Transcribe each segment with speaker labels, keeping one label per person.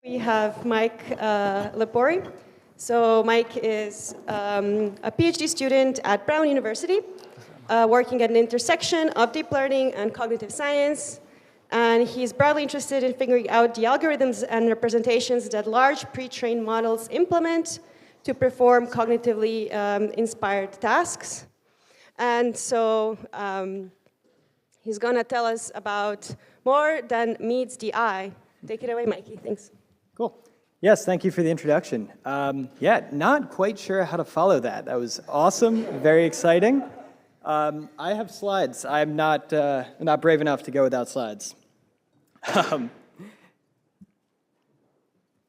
Speaker 1: We have Mike Lepori. So Mike is a PhD student at Brown University, working at an intersection of deep learning and cognitive science. And he's broadly interested in figuring out the algorithms and representations that large pre-trained models implement to perform cognitively inspired tasks. And so he's going to tell us about more than meets the eye. Take it away, Mikey. Thanks.
Speaker 2: Cool. Yes, thank you for the introduction. Yeah, not quite sure how to follow that. That was awesome, very exciting. I have slides. I'm not brave enough to go without slides.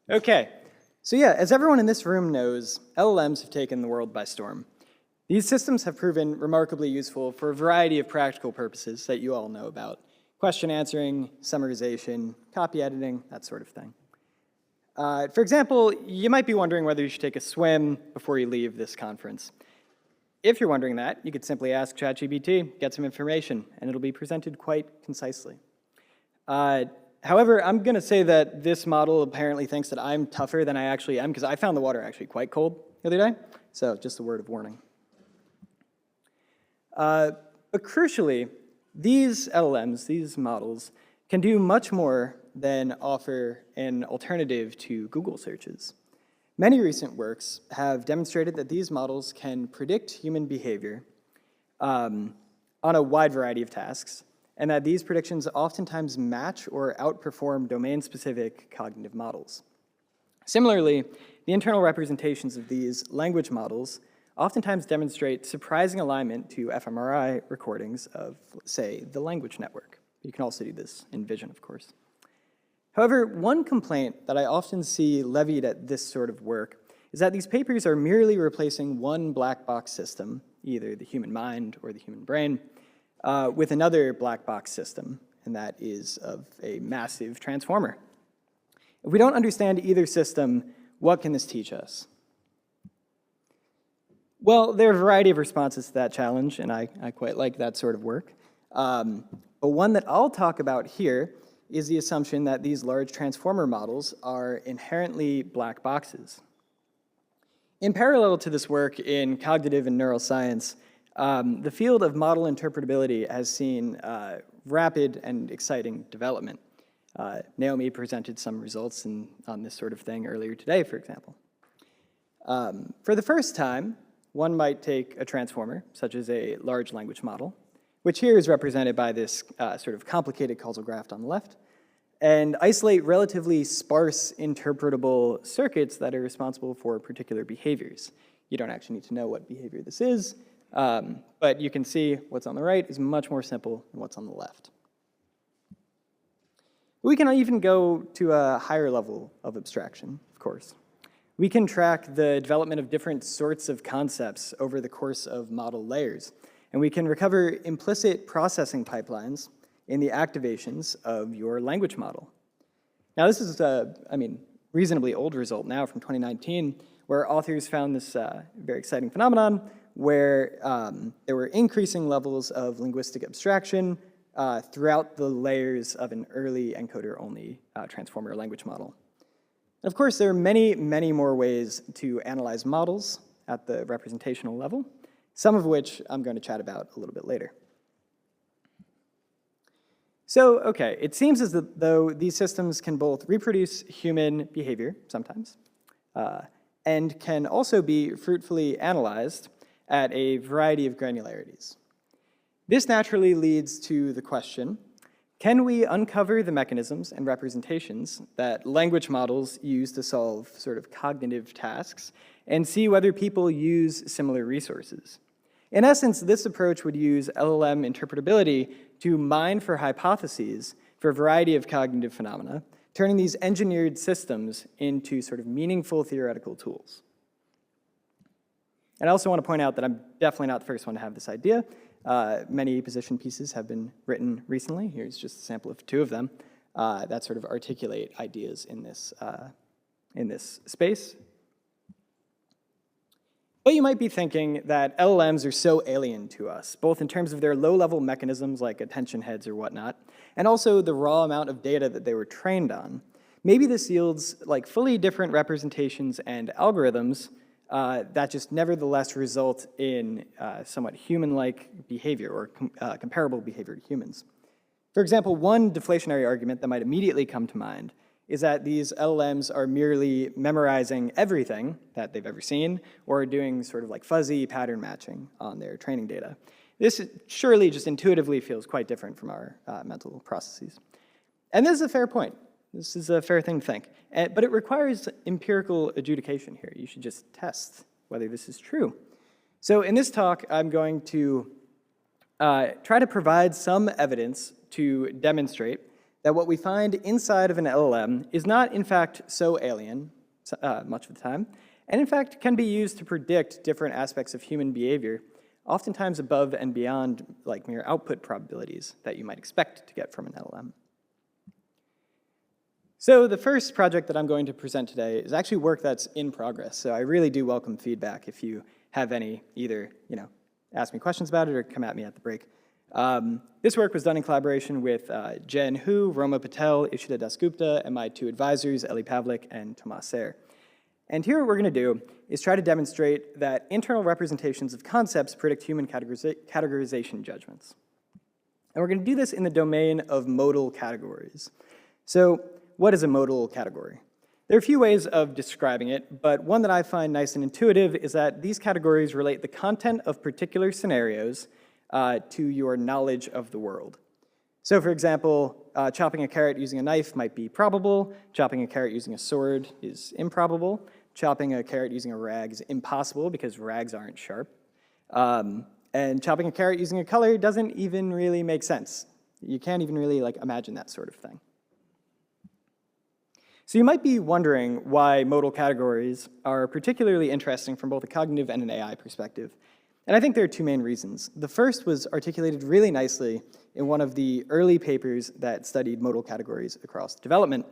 Speaker 2: Okay, so yeah, as everyone in this room knows, LLMs have taken the world by storm. These systems have proven remarkably useful for a variety of practical purposes that you all know about. Question answering, summarization, copy editing, that sort of thing. For example, you might be wondering whether you should take a swim before you leave this conference. If you're wondering that, you could simply ask ChatGPT, get some information, and it'll be presented quite concisely. However, I'm going to say that this model apparently thinks that I'm tougher than I actually am, because I found the water actually quite cold the other day, so just a word of warning. But crucially, these LLMs, these models, can do much more than offer an alternative to Google searches. Many recent works have demonstrated that these models can predict human behavior on a wide variety of tasks, and that these predictions oftentimes match or outperform domain-specific cognitive models. Similarly, the internal representations of these language models oftentimes demonstrate surprising alignment to fMRI recordings of, say, the language network. You can also do this in vision, of course. However, one complaint that I often see levied at this sort of work is that these papers are merely replacing one black box system, either the human mind or the human brain, with another black box system, and that is of a massive transformer. If we don't understand either system, what can this teach us? Well, there are a variety of responses to that challenge, and I quite like that sort of work. But one that I'll talk about here is the assumption that these large transformer models are inherently black boxes. In parallel to this work in cognitive and neuroscience, the field of modal interpretability has seen rapid and exciting development. Naomi presented some results on this sort of thing earlier today, for example. For the first time, one might take a transformer, such as a large language model, which here is represented by this sort of complicated causal graph on the left, and isolate relatively sparse interpretable circuits that are responsible for particular behaviors. You don't actually need to know what behavior this is, but you can see what's on the right is much more simple than what's on the left. We can even go to a higher level of abstraction, of course. We can track the development of different sorts of concepts over the course of model layers, and we can recover implicit processing pipelines in the activations of your language model. Now, this is a, reasonably old result now from 2019, where authors found this very exciting phenomenon where there were increasing levels of linguistic abstraction throughout the layers of an early encoder-only transformer language model. And of course, there are many, many more ways to analyze models at the representational level, some of which I'm going to chat about a little bit later. So, okay, it seems as though these systems can both reproduce human behavior, sometimes, and can also be fruitfully analyzed at a variety of granularities. This naturally leads to the question, can we uncover the mechanisms and representations that language models use to solve sort of cognitive tasks and see whether people use similar resources? In essence, this approach would use LLM interpretability to mine for hypotheses for a variety of cognitive phenomena, turning these engineered systems into sort of meaningful theoretical tools. And I also want to point out that I'm definitely not the first one to have this idea. Many position pieces have been written recently. Here's just a sample of 2 of them that sort of articulate ideas in this space. But you might be thinking that LLMs are so alien to us, both in terms of their low-level mechanisms like attention heads or whatnot, and also the raw amount of data that they were trained on, maybe this yields like fully different representations and algorithms that just nevertheless result in somewhat human-like behavior or comparable behavior to humans. For example, one deflationary argument that might immediately come to mind is that these LLMs are merely memorizing everything that they've ever seen or doing sort of like fuzzy pattern matching on their training data. This surely just intuitively feels quite different from our mental processes. And this is a fair point. This is a fair thing to think. But it requires empirical adjudication here. You should just test whether this is true. So in this talk, I'm going to try to provide some evidence to demonstrate that what we find inside of an LLM is not, in fact, so alien much of the time, and in fact can be used to predict different aspects of human behavior, oftentimes above and beyond like mere output probabilities that you might expect to get from an LLM. So the first project that I'm going to present today is actually work that's in progress. So I really do welcome feedback if you have any, either ask me questions about it or come at me at the break. This work was done in collaboration with Jen Hu, Roma Patel, Ishita Dasgupta, and my two advisors, Eli Pavlik and Tomas Sayre. And here what we're going to do is try to demonstrate that internal representations of concepts predict human categorization judgments. And we're going to do this in the domain of modal categories. So what is a modal category? There are a few ways of describing it, but one that I find nice and intuitive is that these categories relate the content of particular scenarios to your knowledge of the world. So for example, chopping a carrot using a knife might be probable, chopping a carrot using a sword is improbable, chopping a carrot using a rag is impossible because rags aren't sharp, and chopping a carrot using a color doesn't even really make sense. You can't even really imagine that sort of thing. So you might be wondering why modal categories are particularly interesting from both a cognitive and an AI perspective. And I think there are two main reasons. The first was articulated really nicely in one of the early papers that studied modal categories across development.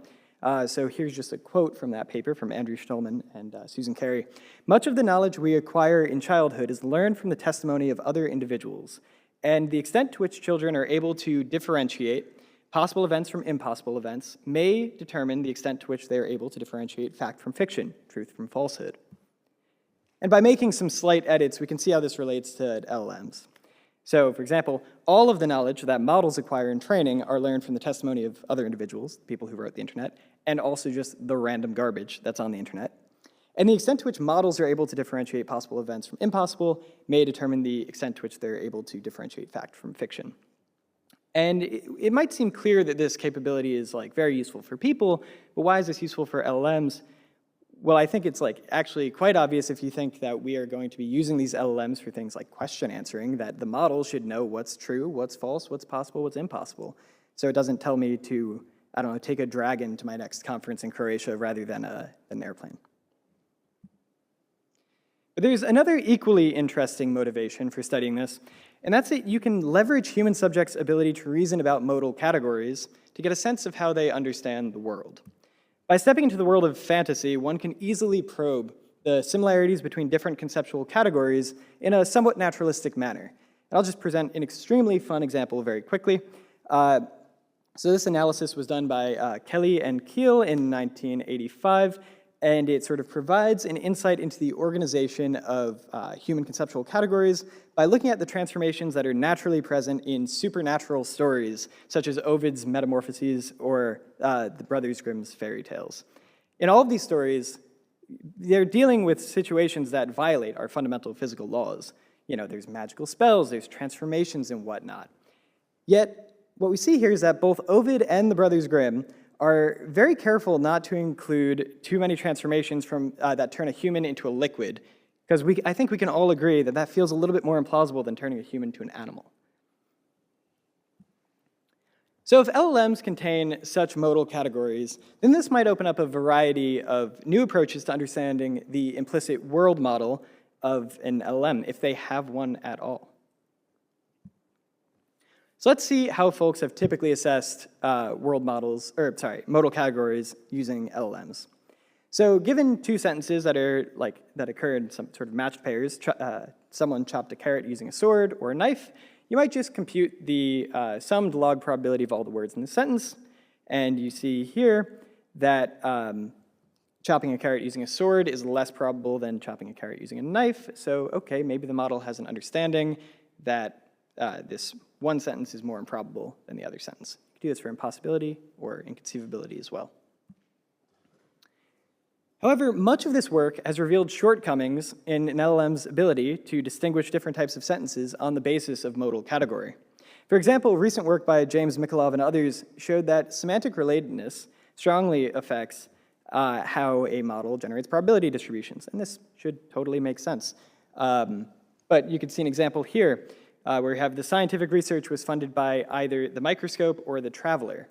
Speaker 2: So here's just a quote from that paper from Andrew Stolman and Susan Carey. "Much of the knowledge we acquire in childhood is learned from the testimony of other individuals, and the extent to which children are able to differentiate possible events from impossible events may determine the extent to which they are able to differentiate fact from fiction, truth from falsehood." And by making some slight edits, we can see how this relates to LLMs. So, for example, all of the knowledge that models acquire in training are learned from the testimony of other individuals, people who wrote the internet, and also just the random garbage that's on the internet. And the extent to which models are able to differentiate possible events from impossible may determine the extent to which they're able to differentiate fact from fiction. And it might seem clear that this capability is very useful for people, but why is this useful for LLMs? Well, I think it's actually quite obvious if you think that we are going to be using these LLMs for things like question answering, that the model should know what's true, what's false, what's possible, what's impossible. So it doesn't tell me to, I don't know, take a dragon to my next conference in Croatia rather than an airplane. But there's another equally interesting motivation for studying this, and that's that you can leverage human subjects' ability to reason about modal categories to get a sense of how they understand the world. By stepping into the world of fantasy, one can easily probe the similarities between different conceptual categories in a somewhat naturalistic manner. And I'll just present an extremely fun example very quickly. So this analysis was done by Kelly and Keel in 1985, and it sort of provides an insight into the organization of human conceptual categories by looking at the transformations that are naturally present in supernatural stories, such as Ovid's Metamorphoses or the Brothers Grimm's fairy tales. In all of these stories, they're dealing with situations that violate our fundamental physical laws. There's magical spells, there's transformations and whatnot. Yet, what we see here is that both Ovid and the Brothers Grimm are very careful not to include too many transformations from that turn a human into a liquid, because I think we can all agree that that feels a little bit more implausible than turning a human to an animal. So if LLMs contain such modal categories, then this might open up a variety of new approaches to understanding the implicit world model of an LLM, if they have one at all. So let's see how folks have typically assessed modal categories using LLMs. So given two sentences that occur in some sort of matched pairs, someone chopped a carrot using a sword or a knife, you might just compute the summed log probability of all the words in the sentence. And you see here that chopping a carrot using a sword is less probable than chopping a carrot using a knife. So, okay, maybe the model has an understanding that this one sentence is more improbable than the other sentence. You can do this for impossibility or inconceivability as well. However, much of this work has revealed shortcomings in an LLM's ability to distinguish different types of sentences on the basis of modal category. For example, recent work by James Mikolov and others showed that semantic relatedness strongly affects how a model generates probability distributions, and this should totally make sense. But you can see an example here where we have the scientific research was funded by either the microscope or the traveler.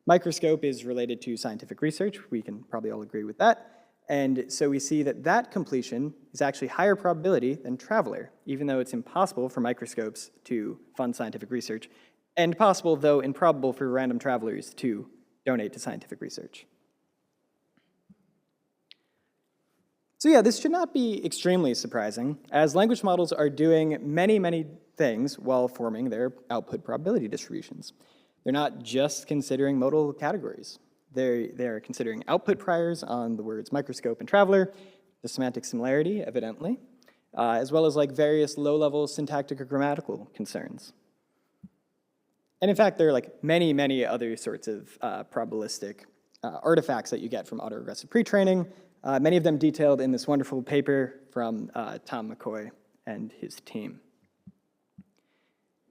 Speaker 2: Microscope is related to scientific research. We can probably all agree with that. And so we see that that completion is actually higher probability than traveler, even though it's impossible for microscopes to fund scientific research, and possible, though improbable, for random travelers to donate to scientific research. So yeah, this should not be extremely surprising, as language models are doing many, many things while forming their output probability distributions. They're not just considering modal categories. They're considering output priors on the words microscope and traveler, the semantic similarity, evidently, as well as like various low-level syntactic or grammatical concerns. And in fact, there are like many, many other sorts of probabilistic artifacts that you get from autoregressive pre-training, many of them detailed in this wonderful paper from Tom McCoy and his team.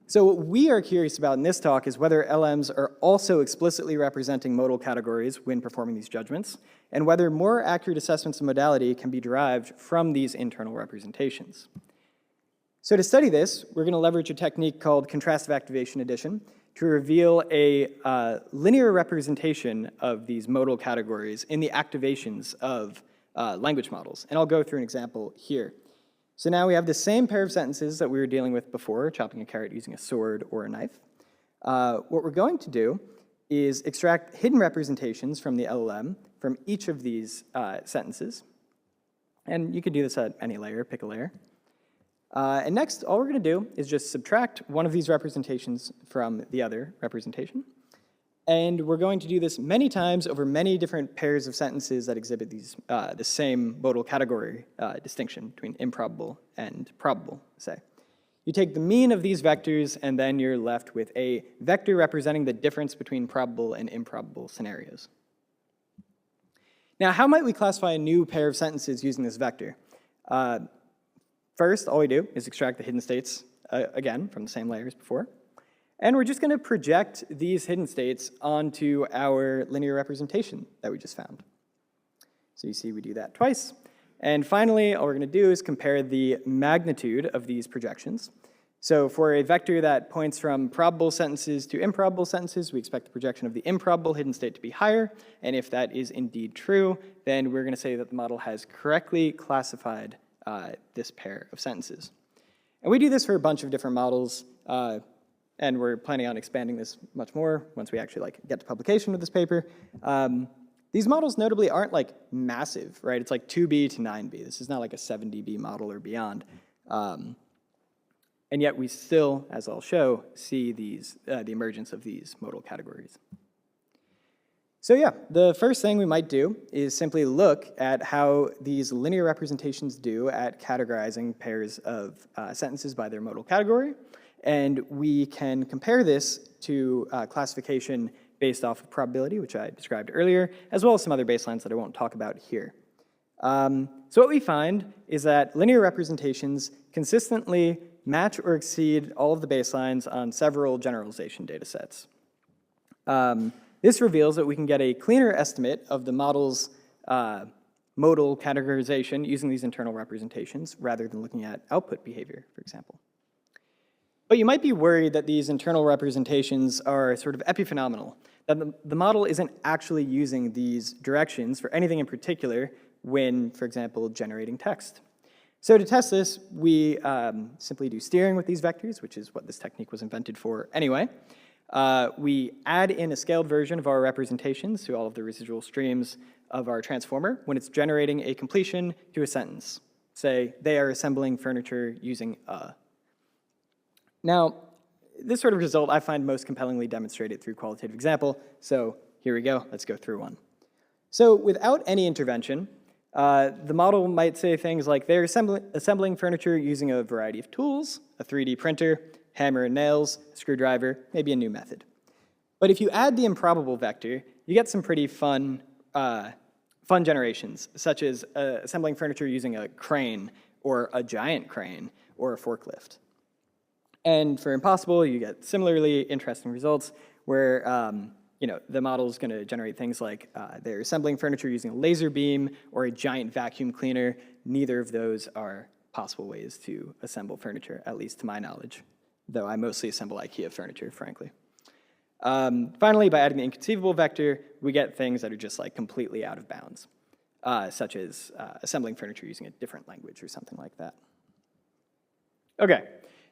Speaker 2: So what we are curious about in this talk is whether LMs are also explicitly representing modal categories when performing these judgments, and whether more accurate assessments of modality can be derived from these internal representations. So to study this, we're going to leverage a technique called contrastive activation addition to reveal a linear representation of these modal categories in the activations of language models. And I'll go through an example here. So now we have the same pair of sentences that we were dealing with before, chopping a carrot using a sword or a knife. What we're going to do is extract hidden representations from the LLM from each of these sentences. And you can do this at any layer, pick a layer. And next, all we're going to do is just subtract one of these representations from the other representation. And we're going to do this many times over many different pairs of sentences that exhibit these, the same modal category distinction between improbable and probable, say. You take the mean of these vectors, and then you're left with a vector representing the difference between probable and improbable scenarios. Now, how might we classify a new pair of sentences using this vector? First, all we do is extract the hidden states, again, from the same layer as before. And we're just going to project these hidden states onto our linear representation that we just found. So you see we do that twice. And finally, all we're going to do is compare the magnitude of these projections. So for a vector that points from probable sentences to improbable sentences, we expect the projection of the improbable hidden state to be higher. And if that is indeed true, then we're going to say that the model has correctly classified this pair of sentences. And we do this for a bunch of different models. And we're planning on expanding this much more once we actually get to publication of this paper. These models notably aren't massive, right? It's 2B to 9B. This is not like a 7dB model or beyond. And yet we still, as I'll show, see these, the emergence of these modal categories. So yeah, the first thing we might do is simply look at how these linear representations do at categorizing pairs of sentences by their modal category. And we can compare this to classification based off of probability, which I described earlier, as well as some other baselines that I won't talk about here. So what we find is that linear representations consistently match or exceed all of the baselines on several generalization data sets. This reveals that we can get a cleaner estimate of the model's modal categorization using these internal representations rather than looking at output behavior, for example. But you might be worried that these internal representations are sort of epiphenomenal, that the model isn't actually using these directions for anything in particular when, for example, generating text. So to test this, we simply do steering with these vectors, which is what this technique was invented for anyway. We add in a scaled version of our representations to all of the residual streams of our transformer when it's generating a completion to a sentence. Say, they are assembling furniture using a. Now, this sort of result I find most compellingly demonstrated through qualitative example, so here we go, let's go through one. So without any intervention, the model might say things like they're assembling furniture using a variety of tools, a 3D printer, hammer and nails, a screwdriver, maybe a new method. But if you add the improbable vector, you get some pretty fun generations, such as assembling furniture using a crane, or a giant crane, or a forklift. And for impossible, you get similarly interesting results where the model is going to generate things like they're assembling furniture using a laser beam or a giant vacuum cleaner. Neither of those are possible ways to assemble furniture, at least to my knowledge, though I mostly assemble IKEA furniture, frankly. Finally, by adding the inconceivable vector, we get things that are just like completely out of bounds, such as assembling furniture using a different language or something like that. Okay,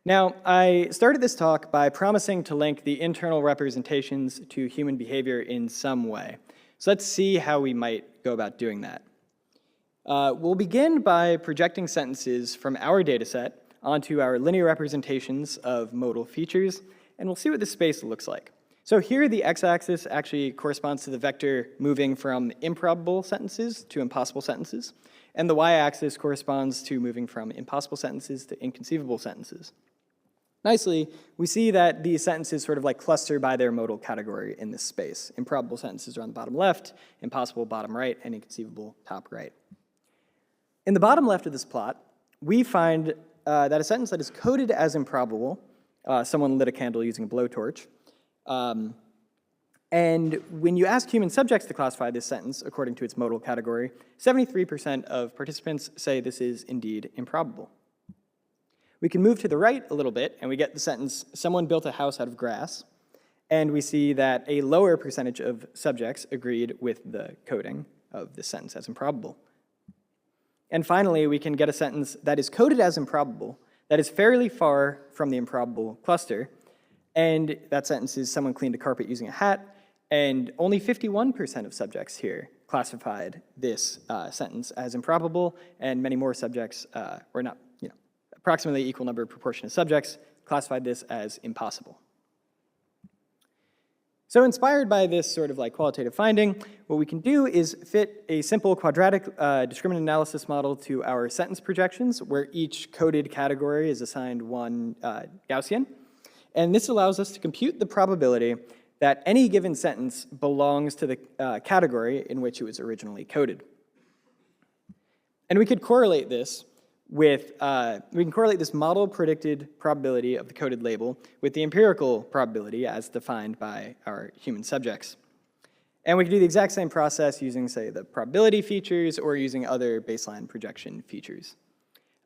Speaker 2: now I started this talk by promising to link the internal representations to human behavior in some way. So let's see how we might go about doing that. We'll begin by projecting sentences from our data set onto our linear representations of modal features, and we'll see what this space looks like. So here the x-axis actually corresponds to the vector moving from improbable sentences to impossible sentences, and the y-axis corresponds to moving from impossible sentences to inconceivable sentences. Nicely, we see that these sentences sort of like cluster by their modal category in this space. Improbable sentences are on the bottom left, impossible bottom right, and inconceivable top right. In the bottom left of this plot, we find that a sentence that is coded as improbable, someone lit a candle using a blowtorch, and when you ask human subjects to classify this sentence according to its modal category, 73% of participants say this is indeed improbable. We can move to the right a little bit, and we get the sentence, someone built a house out of grass, and we see that a lower percentage of subjects agreed with the coding of this sentence as improbable. And finally, we can get a sentence that is coded as improbable, that is fairly far from the improbable cluster, and that sentence is someone cleaned a carpet using a hat, and only 51% of subjects here classified this sentence as improbable, and many more subjects, or not, approximately equal number of proportion of subjects classified this as impossible. So inspired by this sort of like qualitative finding, what we can do is fit a simple quadratic discriminant analysis model to our sentence projections, where each coded category is assigned one Gaussian. And this allows us to compute the probability that any given sentence belongs to the category in which it was originally coded. And we could correlate this with, we can correlate this model predicted probability of the coded label with the empirical probability as defined by our human subjects. And we can do the exact same process using, say, the probability features or using other baseline projection features.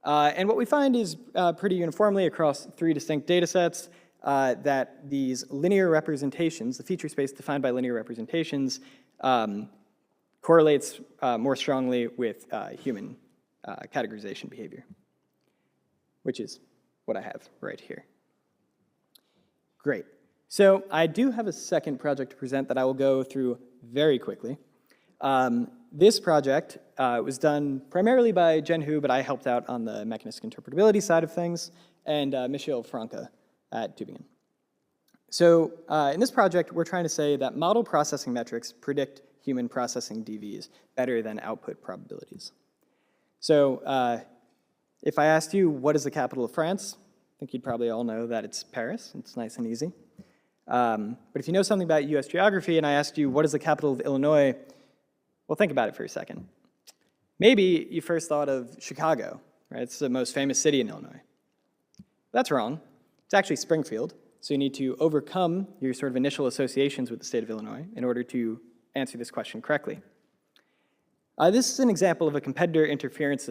Speaker 2: And what we find is pretty uniformly across 3 distinct data sets that these linear representations, the feature space defined by linear representations, correlates more strongly with human categorization behavior, which is what I have right here. Great. So I do have a second project to present that I will go through very quickly. This project was done primarily by Jen Hu, but I helped out on the mechanistic interpretability side of things, and Michel Franke at Tübingen. So in this project, we're trying to say that model processing metrics predict human processing DVs better than output probabilities. So if I asked you, what is the capital of France? I think you'd probably all know that it's Paris. It's nice and easy. But if you know something about US geography and I asked you, what is the capital of Illinois? Well, think about it for a second. Maybe you first thought of Chicago, right? It's the most famous city in Illinois. That's wrong. It's actually Springfield. So you need to overcome your sort of initial associations with the state of Illinois in order to answer this question correctly. This is an example of a competitor interference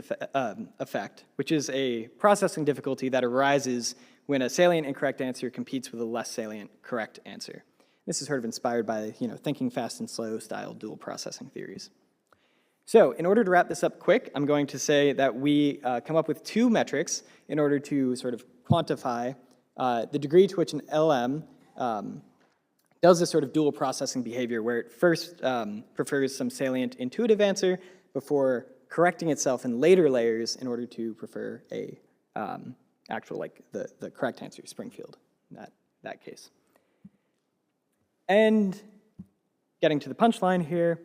Speaker 2: effect, which is a processing difficulty that arises when a salient incorrect answer competes with a less salient correct answer. This is sort of inspired by thinking fast and slow style dual processing theories. So in order to wrap this up quick, I'm going to say that we come up with 2 metrics in order to sort of quantify the degree to which an LM does this sort of dual processing behavior where it first prefers some salient intuitive answer before correcting itself in later layers in order to prefer a actual, like the correct answer, Springfield, in that case. And getting to the punchline here,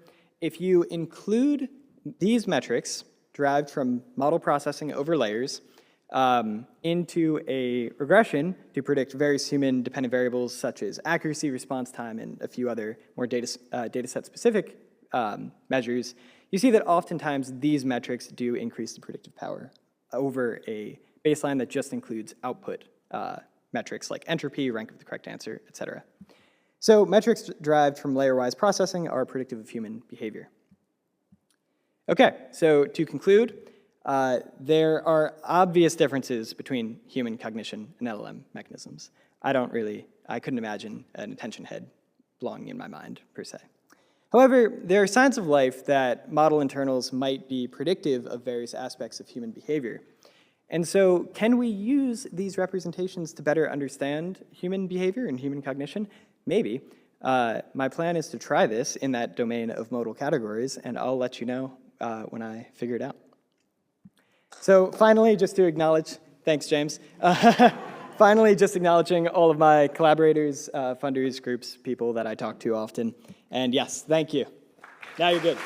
Speaker 2: if you include these metrics derived from model processing over layers into a regression to predict various human-dependent variables such as accuracy, response time, and a few other more dataset-specific measures, you see that oftentimes these metrics do increase the predictive power over a baseline that just includes output metrics like entropy, rank of the correct answer, et cetera. So metrics derived from layer-wise processing are predictive of human behavior. Okay, so to conclude, there are obvious differences between human cognition and LLM mechanisms. I couldn't imagine an attention head belonging in my mind, per se. However, there are signs of life that model internals might be predictive of various aspects of human behavior. And so, can we use these representations to better understand human behavior and human cognition? Maybe. My plan is to try this in that domain of modal categories, and I'll let you know when I figure it out. So finally, just to acknowledge, thanks, James. Finally, just acknowledging all of my collaborators, funders, groups, people that I talk to often. And yes, thank you. Now you're good.